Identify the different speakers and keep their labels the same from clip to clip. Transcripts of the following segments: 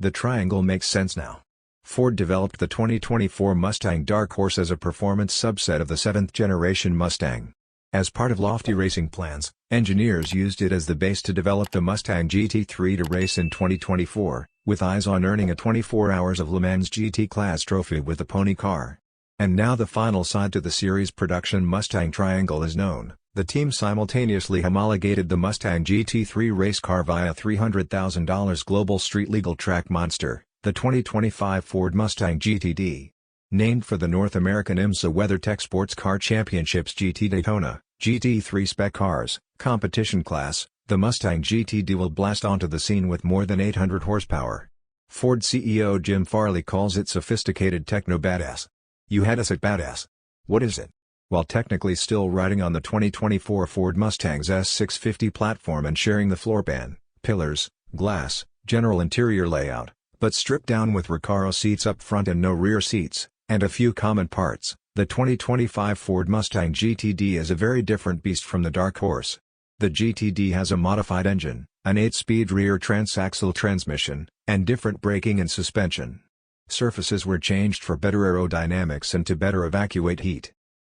Speaker 1: The triangle makes sense now. Ford developed the 2024 Mustang Dark Horse as a performance subset of the 7th-generation Mustang. As part of lofty racing plans, engineers used it as the base to develop the Mustang GT3 to race in 2024, with eyes on earning a 24 Hours of Le Mans GT Class trophy with the pony car. And now the final side to the series production Mustang Triangle is known. The team simultaneously homologated the Mustang GT3 race car via $300,000 global street legal track monster, the 2025 Ford Mustang GTD. Named for the North American IMSA WeatherTech Sports Car Championships GT Daytona, GT3 spec cars, competition class, the Mustang GTD will blast onto the scene with more than 800 horsepower. Ford CEO Jim Farley calls it sophisticated techno badass. You had us at badass. What is it? While technically still riding on the 2024 Ford Mustang's S650 platform and sharing the floorpan, pillars, glass, general interior layout, but stripped down with Recaro seats up front and no rear seats, and a few common parts, the 2025 Ford Mustang GTD is a very different beast from the Dark Horse. The GTD has a modified engine, an 8-speed rear transaxle transmission, and different braking and suspension. Surfaces were changed for better aerodynamics and to better evacuate heat.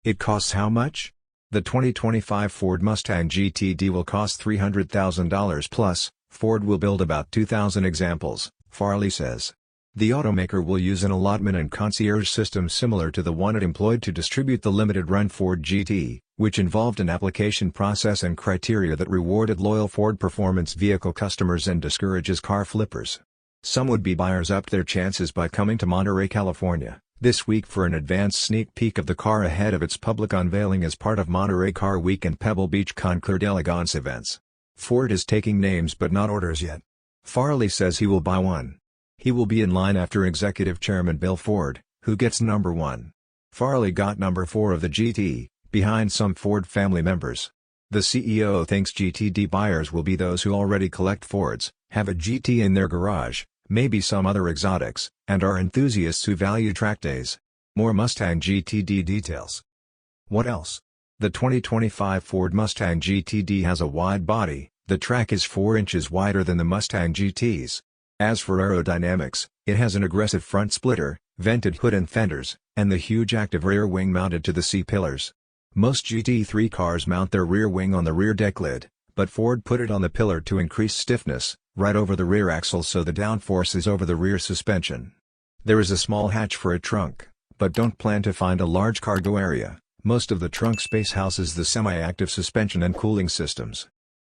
Speaker 1: It costs how much? The 2025 Ford Mustang GTD will cost $300,000 plus. Ford will build about 2,000 examples, Farley says. The automaker will use an allotment and concierge system similar to the one it employed to distribute the limited-run Ford GT, which involved an application process and criteria that rewarded loyal Ford performance vehicle customers and discourages car flippers. Some would-be buyers upped their chances by coming to Monterey, California, this week for an advanced sneak peek of the car ahead of its public unveiling as part of Monterey Car Week and Pebble Beach Concours d'Elegance events. Ford is taking names but not orders yet. Farley says he will buy one. He will be in line after Executive Chairman Bill Ford, who gets number 1. Farley got number 4 of the GT, behind some Ford family members. The CEO thinks GTD buyers will be those who already collect Fords, have a GT in their garage, maybe some other exotics, and are enthusiasts who value track days. More Mustang GTD details. What else? The 2025 Ford Mustang GTD has a wide body. The track is 4 inches wider than the Mustang GTs. As for aerodynamics, it has an aggressive front splitter, vented hood and fenders, and the huge active rear wing mounted to the C-pillars. Most GT3 cars mount their rear wing on the rear deck lid, but Ford put it on the pillar to increase stiffness, right over the rear axle so the downforce is over the rear suspension. There is a small hatch for a trunk, but don't plan to find a large cargo area. Most of the trunk space houses the semi-active suspension and cooling systems.